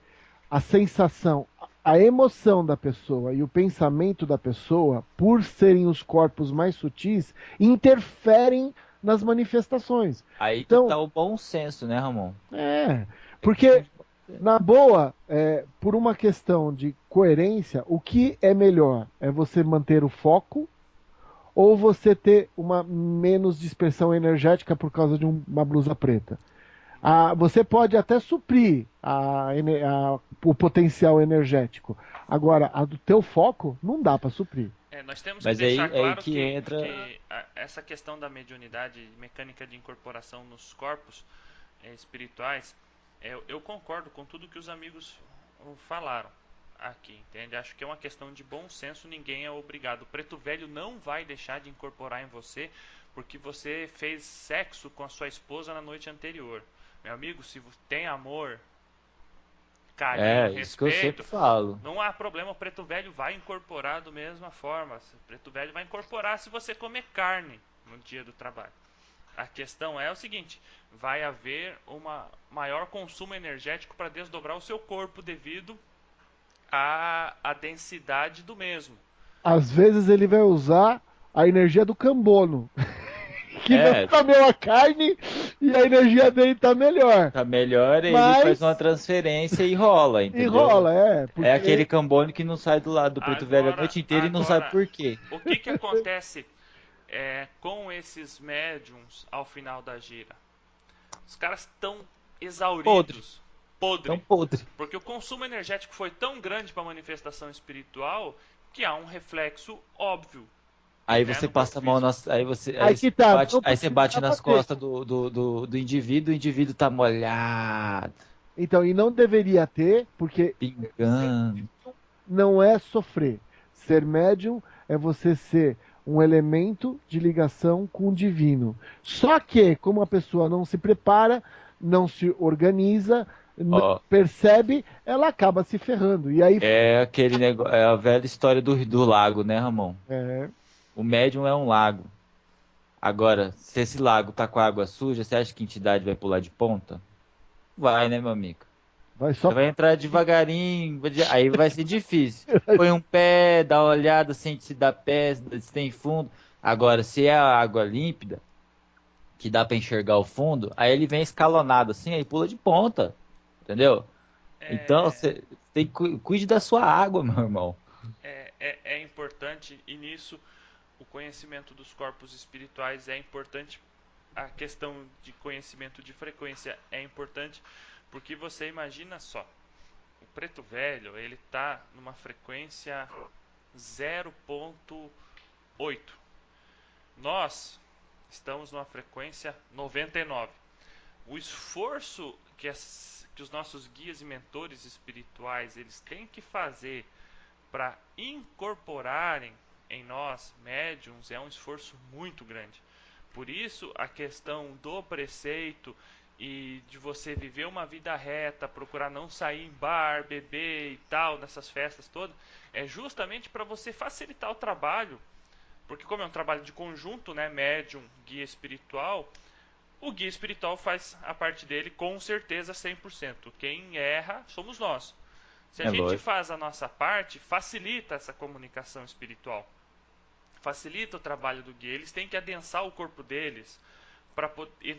A sensação, a emoção da pessoa e o pensamento da pessoa, por serem os corpos mais sutis, interferem nas manifestações. Aí que Então, tá o bom senso, né, Ramon? É questão porque de bom senso. na boa, por uma questão de coerência, o que é melhor? É você manter o foco ou você ter uma menos dispersão energética por causa de uma blusa preta? Você pode até suprir o potencial energético. Agora, a do teu foco não dá para suprir. Nós temos que Mas deixar aí claro que entra. que essa questão da mediunidade mecânica de incorporação nos corpos espirituais, eu concordo com tudo que os amigos falaram aqui, entende? Acho que é uma questão de bom senso, ninguém é obrigado. O preto velho não vai deixar de incorporar em você porque você fez sexo com a sua esposa na noite anterior. Meu amigo, se tem amor, carinho, É, isso que eu sempre respeito, falo. não há problema, o preto velho vai incorporar da mesma forma. O preto velho vai incorporar se você comer carne no dia do trabalho. A questão é o seguinte: vai haver um maior consumo energético para desdobrar o seu corpo devido à densidade do mesmo. Às vezes ele vai usar a energia do cambono, que não É, comeu a carne e a energia dele tá melhor. tá melhor, ele faz uma Mas transferência e rola, entendeu? enrola, É aquele porque cambone que não sai do lado do preto velho a noite inteira e não sabe Agora, por quê. o que acontece com esses médiums ao final da gira? Os caras estão Podre, exauridos, tão podre, podre. porque o consumo energético foi tão grande para a manifestação espiritual que há um reflexo óbvio, Aí né, você no corpo passa a mão físico. nas. aí que tá, não Aí você bate precisa nas bater. costas do indivíduo, o indivíduo tá molhado, Então, e não deveria ter, porque pingando. não é sofrer. Ser médium é você ser um elemento de ligação com o divino. Só que, como a pessoa não se prepara, não se organiza, não Ó, percebe, ela acaba se ferrando. E aí, é aquele negócio, é a velha história do lago, né, Ramon? é, O médium é um lago. Agora, se esse lago tá com água suja, você acha que a entidade vai pular de ponta? Vai, né, meu amigo? vai Você só. vai entrar devagarinho, aí vai ser difícil. Põe um pé, dá uma olhada, sente se dá pé, se tem fundo. Agora, se é a água límpida, que dá pra enxergar o fundo, aí ele vem escalonado assim, aí pula de ponta, entendeu? Então, É, você cuide da sua água, meu irmão. é importante e nisso o conhecimento dos corpos espirituais é importante, a questão de conhecimento de frequência é importante, porque você imagina só, o preto velho, ele está numa frequência 0,8. Nós estamos numa frequência 99. O esforço que os nossos guias e mentores espirituais eles têm que fazer para incorporarem em nós médiums é um esforço muito grande. Por isso a questão do preceito e de você viver uma vida reta, procurar não sair em bar, beber e tal, nessas festas todas, é justamente para você facilitar o trabalho, porque como é um trabalho de conjunto, né, médium, guia espiritual, o guia espiritual faz a parte dele com certeza 100%. Quem erra somos nós. Se a gente faz a nossa parte, facilita essa comunicação espiritual. Facilita o trabalho do guia. Eles têm que adensar o corpo deles para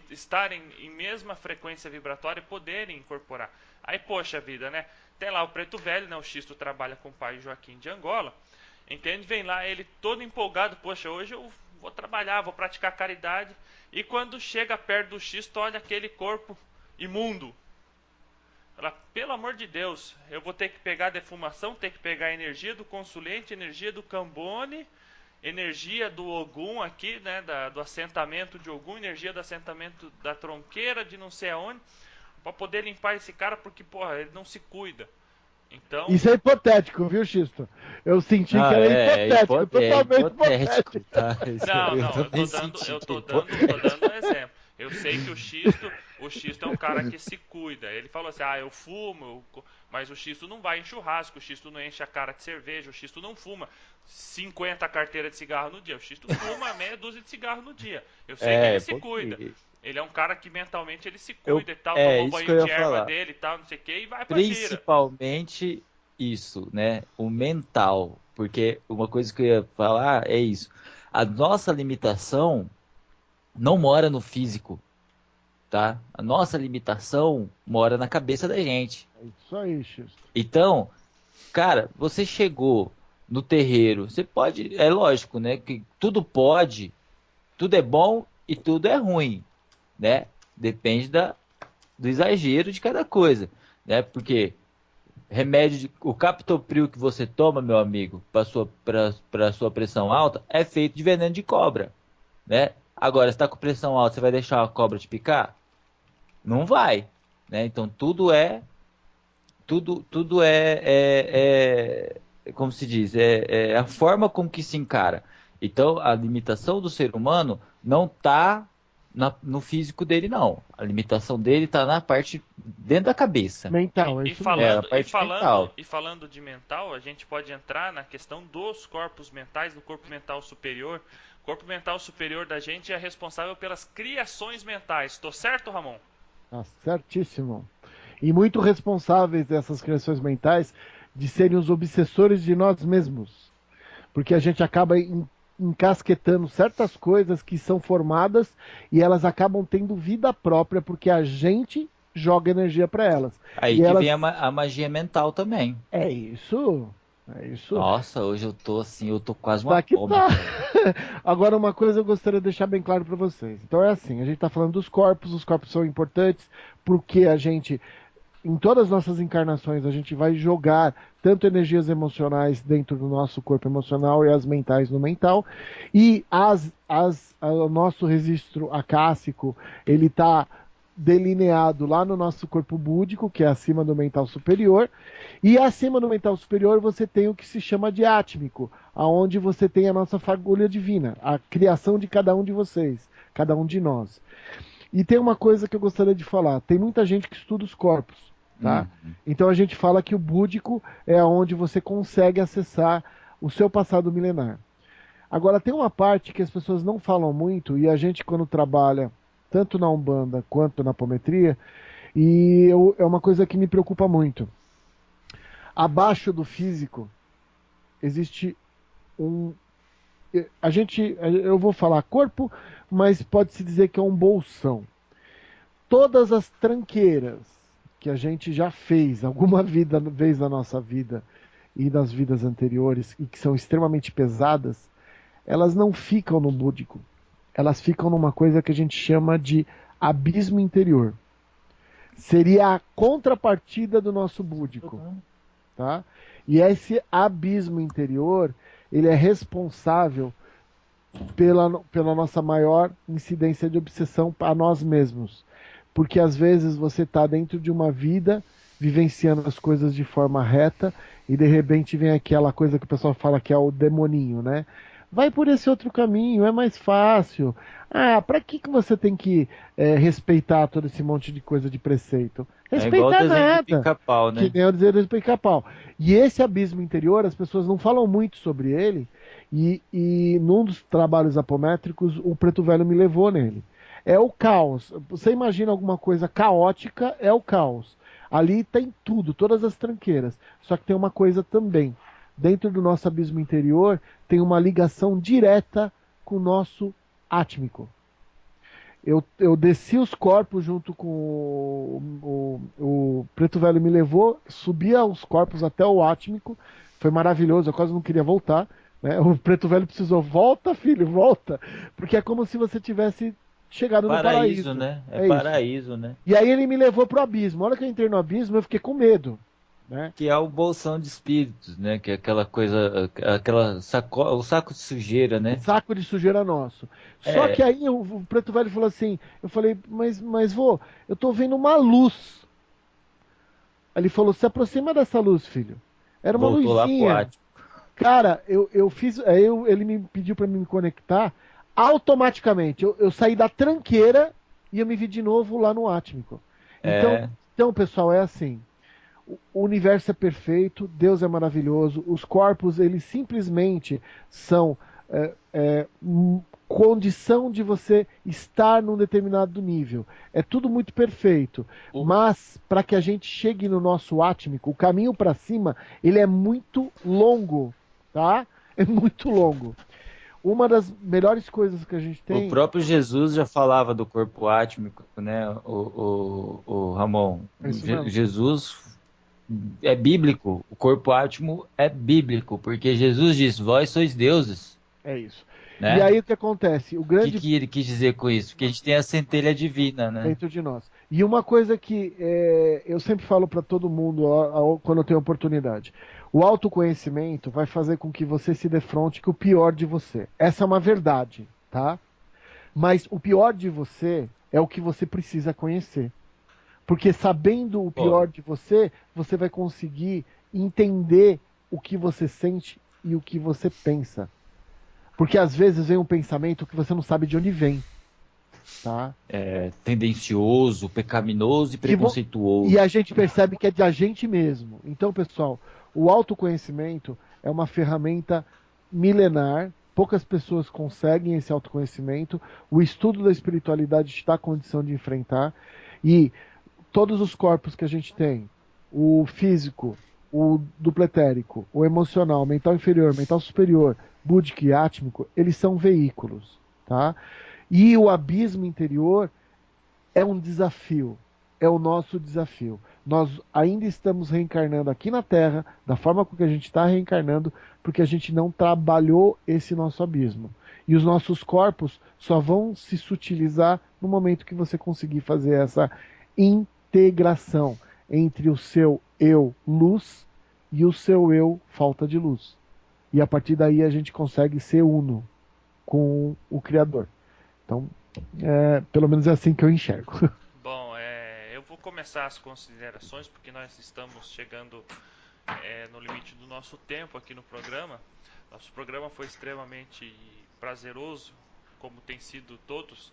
estarem em mesma frequência vibratória e poderem incorporar. Aí, poxa vida, né? Tem lá o preto velho, né? O Xisto trabalha com o pai Joaquim de Angola. Entende? Vem lá ele todo empolgado. Poxa, hoje eu vou trabalhar, vou praticar caridade. E quando chega perto do Xisto, olha aquele corpo imundo. Fala, pelo amor de Deus, eu vou ter que pegar a defumação, ter que pegar a energia do consulente, energia do Cambone, energia do Ogum aqui, né, do assentamento de Ogum, energia do assentamento da tronqueira de não sei aonde, para poder limpar esse cara, porque, porra, ele não se cuida. Então... Isso é hipotético, viu, Xisto? Eu senti que era hipotético, totalmente hipotético. Tá? Não, eu tô dando um exemplo. Eu sei que o Xisto é um cara que se cuida. Ele falou assim, eu fumo, mas o Xisto não vai em churrasco, o Xisto não enche a cara de cerveja, o Xisto não fuma 50 carteiras de cigarro no dia, o Xisto fuma meia dúzia de cigarro no dia. Eu sei que ele se cuida. Ele é um cara que mentalmente ele se cuida e tal, toma banho de erva dele e tal, não sei o que, e vai pra gira. Principalmente isso, né? O mental. Porque uma coisa que eu ia falar é isso. A nossa limitação não mora no físico, tá? A nossa limitação mora na cabeça da gente. É isso aí, Xisto. Então, cara, você chegou no terreiro, você pode... É lógico, né? Que tudo pode, tudo é bom e tudo é ruim, né? Depende do exagero de cada coisa, né? Porque o captopril que você toma, meu amigo, para sua pressão alta, é feito de veneno de cobra, né? Agora, se está com pressão alta, você vai deixar a cobra te picar? Não vai, né? Então tudo é como se diz, é a forma como que se encara. Então a limitação do ser humano não está no físico dele, não. A limitação dele está na parte dentro da cabeça. Mental, e falando de mental, a gente pode entrar na questão dos corpos mentais, do corpo mental superior. O corpo mental superior da gente é responsável pelas criações mentais. Estou certo, Ramon? Tá certíssimo. E muito responsáveis dessas criações mentais de serem os obsessores de nós mesmos. Porque a gente acaba encasquetando certas coisas que são formadas e elas acabam tendo vida própria porque a gente joga energia para elas. Aí e que vem a magia mental também. É isso. Nossa, hoje eu tô assim, eu tô quase uma pomba. Agora, uma coisa eu gostaria de deixar bem claro para vocês. Então é assim, a gente tá falando dos corpos, os corpos são importantes porque a gente, em todas as nossas encarnações, a gente vai jogar tanto energias emocionais dentro do nosso corpo emocional e as mentais no mental. E o nosso registro acássico, ele está delineado lá no nosso corpo búdico, que é acima do mental superior. E acima do mental superior você tem o que se chama de átmico, aonde você tem a nossa fagulha divina, a criação de cada um de vocês, cada um de nós. E tem uma coisa que eu gostaria de falar. Tem muita gente que estuda os corpos. Tá? Então a gente fala que o búdico é onde você consegue acessar o seu passado milenar. Agora tem uma parte que as pessoas não falam muito e a gente quando trabalha tanto na Umbanda quanto na apometria, é uma coisa que me preocupa muito. Abaixo do físico existe eu vou falar corpo, mas pode-se dizer que é um bolsão. Todas as tranqueiras que a gente já fez alguma vez na nossa vida e nas vidas anteriores e que são extremamente pesadas, elas não ficam no búdico. Elas ficam numa coisa que a gente chama de abismo interior. Seria a contrapartida do nosso búdico, tá? E esse abismo interior, ele é responsável pela nossa maior incidência de obsessão a nós mesmos. Porque às vezes você está dentro de uma vida, vivenciando as coisas de forma reta, e de repente vem aquela coisa que o pessoal fala que é o demoninho, né? Vai por esse outro caminho, é mais fácil. Ah, para que você tem que respeitar todo esse monte de coisa de preceito? É igual o Respeitar desenho do nada. Pica-Pau, Que né? nem o dizer do pica-pau. E esse abismo interior, as pessoas não falam muito sobre ele, e num dos trabalhos apométricos, o Preto Velho me levou nele. É o caos. Você imagina alguma coisa caótica, é o caos. Ali tem tudo, todas as tranqueiras. Só que tem uma coisa também. Dentro do nosso abismo interior, tem uma ligação direta com o nosso átmico. Eu desci os corpos junto com o Preto Velho me levou, subia os corpos até o átmico, foi maravilhoso, eu quase não queria voltar, né? O Preto Velho precisou, volta filho, volta, porque é como se você tivesse chegado no Paraíso, paraíso, né? É é isso. paraíso, né? E aí ele me levou pro abismo, a hora que eu entrei no abismo eu fiquei com medo, né? Que é o bolsão de espíritos, né? Que é aquela coisa, aquela saco, o saco de sujeira, né? Saco de sujeira nosso. Só que É, aí o Preto Velho falou assim, eu falei, mas vô, eu tô vendo uma luz. Aí ele falou, se aproxima dessa luz, filho. Era uma voltou lá pro luzinha. átimo. Cara, eu fiz. Ele me pediu para me conectar. Automaticamente, eu saí da tranqueira e eu me vi de novo lá no átmico. Então, É, então, pessoal, é assim. O universo é perfeito, Deus é maravilhoso, os corpos, eles simplesmente são condição de você estar num determinado nível. É tudo muito perfeito. o, Mas, para que a gente chegue no nosso átmico, o caminho para cima, ele é muito longo, tá? É muito longo. Uma das melhores coisas que a gente o tem próprio Jesus já falava do corpo átmico, né? O Ramon. é isso mesmo. Jesus é bíblico, o corpo átimo é bíblico, porque Jesus disse: Vós sois deuses, É isso. E né? aí o que acontece? O O que, grande que ele quis dizer com isso? Que a gente tem a centelha divina, né? dentro de nós. E uma coisa que eu sempre falo para todo mundo quando eu tenho oportunidade: o autoconhecimento vai fazer com que você se defronte com o pior de você. Essa é uma verdade, tá? Mas o pior de você é o que você precisa conhecer. Porque sabendo o Pô, pior de você, você vai conseguir entender o que você sente e o que você pensa. Porque às vezes vem um pensamento que você não sabe de onde vem, tá? tendencioso, pecaminoso e Que vo- E preconceituoso. a gente percebe que é de a gente mesmo. Então, pessoal, o autoconhecimento é uma ferramenta milenar. Poucas pessoas conseguem esse autoconhecimento. O estudo da espiritualidade está com condição de enfrentar. E todos os corpos que a gente tem, o físico, o dupletérico, o emocional, o mental inferior, mental superior, búdico e átmico, eles são veículos, tá? E o abismo interior é um desafio, é o nosso desafio. Nós ainda estamos reencarnando aqui na Terra, da forma com que a gente está reencarnando, porque a gente não trabalhou esse nosso abismo. E os nossos corpos só vão se sutilizar no momento que você conseguir fazer essa integração entre o seu eu luz e o seu eu falta de luz. E a partir daí a gente consegue ser uno com o Criador. Então, pelo menos é assim que eu enxergo. Bom, eu vou começar as considerações porque nós estamos chegando no limite do nosso tempo aqui no programa. Nosso programa foi extremamente prazeroso, como tem sido todos,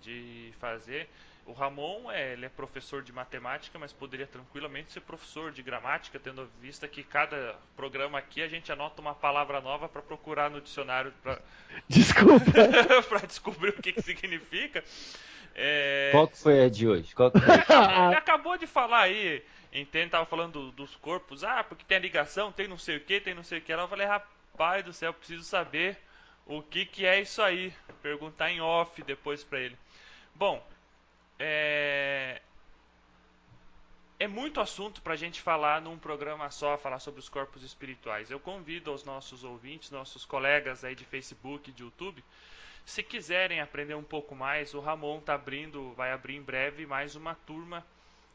de fazer. O Ramon, ele é professor de matemática, mas poderia tranquilamente ser professor de gramática, tendo em vista que cada programa aqui a gente anota uma palavra nova para procurar no dicionário para Desculpa. para descobrir o que significa. Qual que foi a de hoje? Qual que foi? Ele acabou de falar aí, entende? Tava falando dos corpos, porque tem a ligação, tem não sei o que, tem não sei o que. Eu falei, rapaz do céu, preciso saber o que é isso aí. Perguntar em off depois pra ele. Bom, é muito assunto para a gente falar num programa só, falar sobre os corpos espirituais. Eu convido aos nossos ouvintes, nossos colegas aí de Facebook, de YouTube, se quiserem aprender um pouco mais, o Ramon vai abrir em breve mais uma turma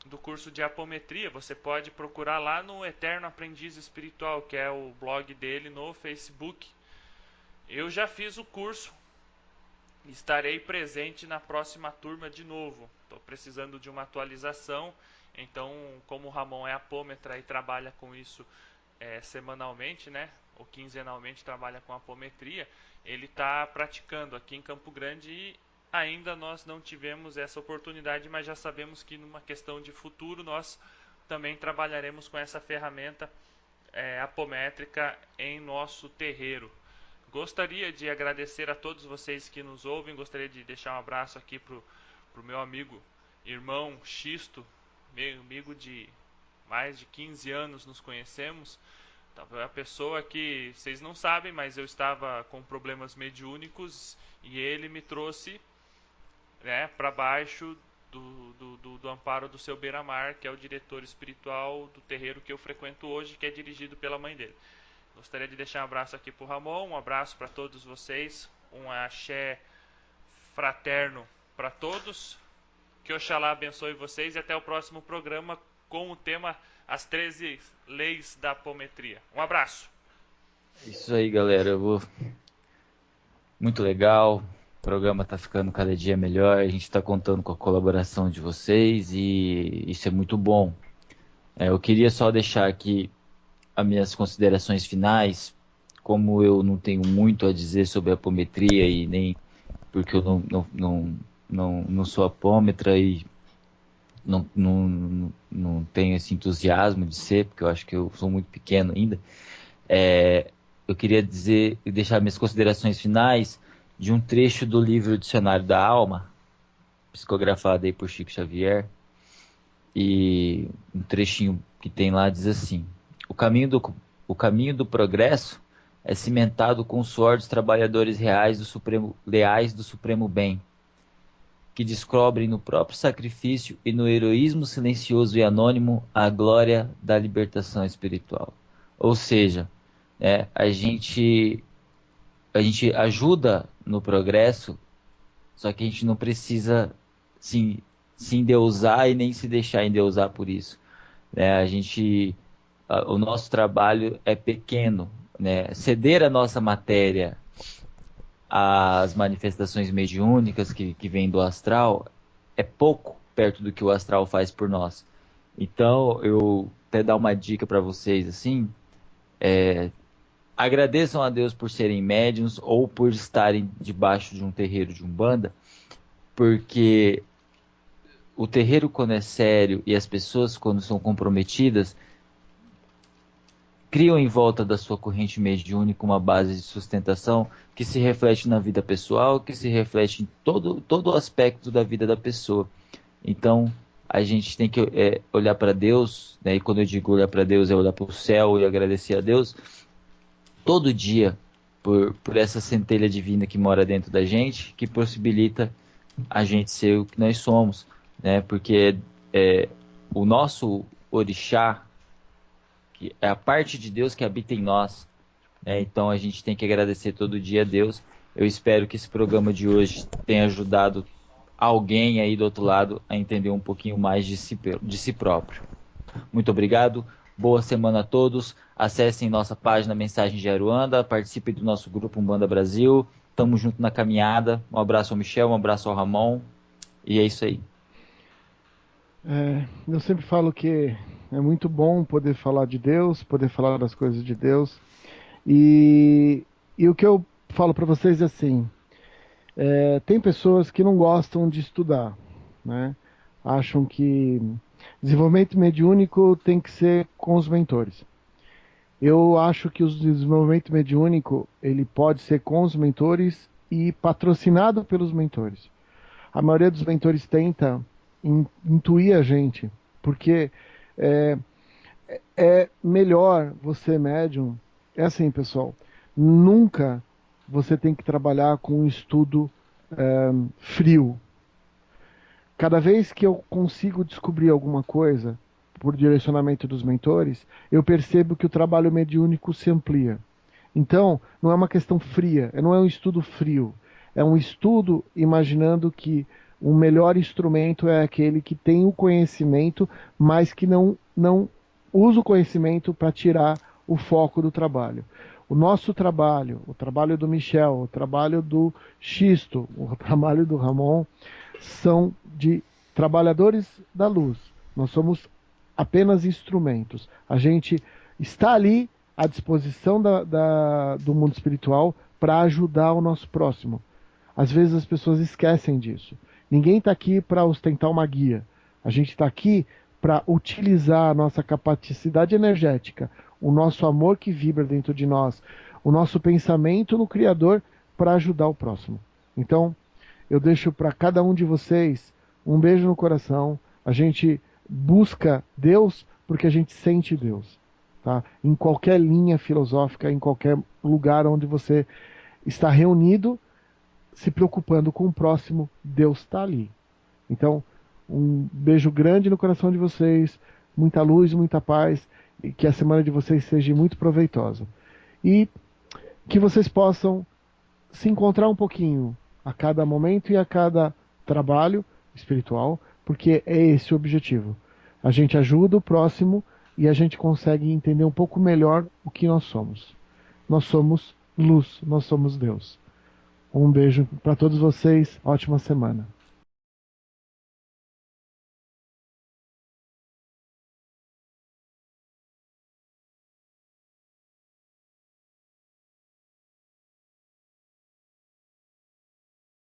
do curso de apometria. Você pode procurar lá no Eterno Aprendiz Espiritual, que é o blog dele no Facebook. Eu já fiz o curso, estarei presente na próxima turma de novo. Estou precisando de uma atualização, então, como o Ramon é apômetra e trabalha com isso semanalmente, né, ou quinzenalmente trabalha com apometria, ele está praticando aqui em Campo Grande e ainda nós não tivemos essa oportunidade, mas já sabemos que numa questão de futuro nós também trabalharemos com essa ferramenta apométrica em nosso terreiro. Gostaria de agradecer a todos vocês que nos ouvem, gostaria de deixar um abraço aqui pro meu amigo, irmão Xisto, meu amigo de mais de 15 anos nos conhecemos. É a pessoa que vocês não sabem, mas eu estava com problemas mediúnicos e ele me trouxe, né, para baixo do amparo do seu Beira-Mar, que é o diretor espiritual do terreiro que eu frequento hoje, que é dirigido pela mãe dele. Gostaria de deixar um abraço aqui para o Ramon, um abraço para todos vocês, um axé fraterno para todos, que Oxalá abençoe vocês e até o próximo programa com o tema As 13 Leis da Apometria. Um abraço! Isso aí, galera. Muito legal. O programa está ficando cada dia melhor. A gente está contando com a colaboração de vocês e isso é muito bom. Eu queria só deixar aqui as minhas considerações finais. Como eu não tenho muito a dizer sobre a apometria e nem porque eu não sou apômetra e não tenho esse entusiasmo de ser, porque eu acho que eu sou muito pequeno ainda. Eu queria dizer e deixar minhas considerações finais de um trecho do livro Dicionário da Alma, psicografado aí por Chico Xavier, e um trechinho que tem lá diz assim: o caminho do progresso é cimentado com o suor dos trabalhadores leais do Supremo Bem, que descobrem no próprio sacrifício e no heroísmo silencioso e anônimo a glória da libertação espiritual. Ou seja, a gente ajuda no progresso, só que a gente não precisa se endeusar e nem se deixar endeusar por isso. O nosso trabalho é pequeno, ceder a nossa matéria às manifestações mediúnicas que vêm do astral é pouco perto do que o astral faz por nós. Então, eu até dar uma dica para vocês assim, agradeçam a Deus por serem médiuns ou por estarem debaixo de um terreiro de Umbanda, porque o terreiro, quando é sério, e as pessoas, quando são comprometidas, criam em volta da sua corrente mediúnica uma base de sustentação que se reflete na vida pessoal, que se reflete em todo o aspecto da vida da pessoa. Então, a gente tem que olhar para Deus, e quando eu digo olhar para Deus, é olhar para o céu e agradecer a Deus, todo dia, por essa centelha divina que mora dentro da gente, que possibilita a gente ser o que nós somos, porque o nosso orixá, que é a parte de Deus que habita em nós, então a gente tem que agradecer todo dia a Deus. Eu espero que esse programa de hoje tenha ajudado alguém aí do outro lado a entender um pouquinho mais de si próprio. Muito obrigado, boa semana a todos, acessem nossa página Mensagem de Aruanda, participem do nosso grupo Umbanda Brasil, tamo junto na caminhada. Um abraço ao Michel, um abraço ao Ramon, e é isso aí. Eu sempre falo que é muito bom poder falar de Deus, poder falar das coisas de Deus. E o que eu falo para vocês é assim: tem pessoas que não gostam de estudar, acham que desenvolvimento mediúnico tem que ser com os mentores. Eu acho que o desenvolvimento mediúnico ele pode ser com os mentores e patrocinado pelos mentores. A maioria dos mentores tenta intuir a gente, porque é melhor você médium. É assim, pessoal, nunca você tem que trabalhar com um estudo frio. Cada vez que eu consigo descobrir alguma coisa, por direcionamento dos mentores, eu percebo que o trabalho mediúnico se amplia. Então, não é uma questão fria, não é um estudo frio, é um estudo imaginando que o melhor instrumento é aquele que tem o conhecimento, mas que não usa o conhecimento para tirar o foco do trabalho. O nosso trabalho, o trabalho do Michel, o trabalho do Xisto, o trabalho do Ramon, são de trabalhadores da luz. Nós somos apenas instrumentos. A gente está ali à disposição do mundo espiritual para ajudar o nosso próximo. Às vezes as pessoas esquecem disso. Ninguém está aqui para ostentar uma guia. A gente está aqui para utilizar a nossa capacidade energética, o nosso amor que vibra dentro de nós, o nosso pensamento no Criador para ajudar o próximo. Então, eu deixo para cada um de vocês um beijo no coração. A gente busca Deus porque a gente sente Deus. Tá? Em qualquer linha filosófica, em qualquer lugar onde você está reunido, se preocupando com o próximo, Deus está ali. Então, um beijo grande no coração de vocês, muita luz, muita paz, e que a semana de vocês seja muito proveitosa. E que vocês possam se encontrar um pouquinho a cada momento e a cada trabalho espiritual, porque é esse o objetivo. A gente ajuda o próximo e a gente consegue entender um pouco melhor o que nós somos. Nós somos luz, nós somos Deus. Um beijo para todos vocês, ótima semana.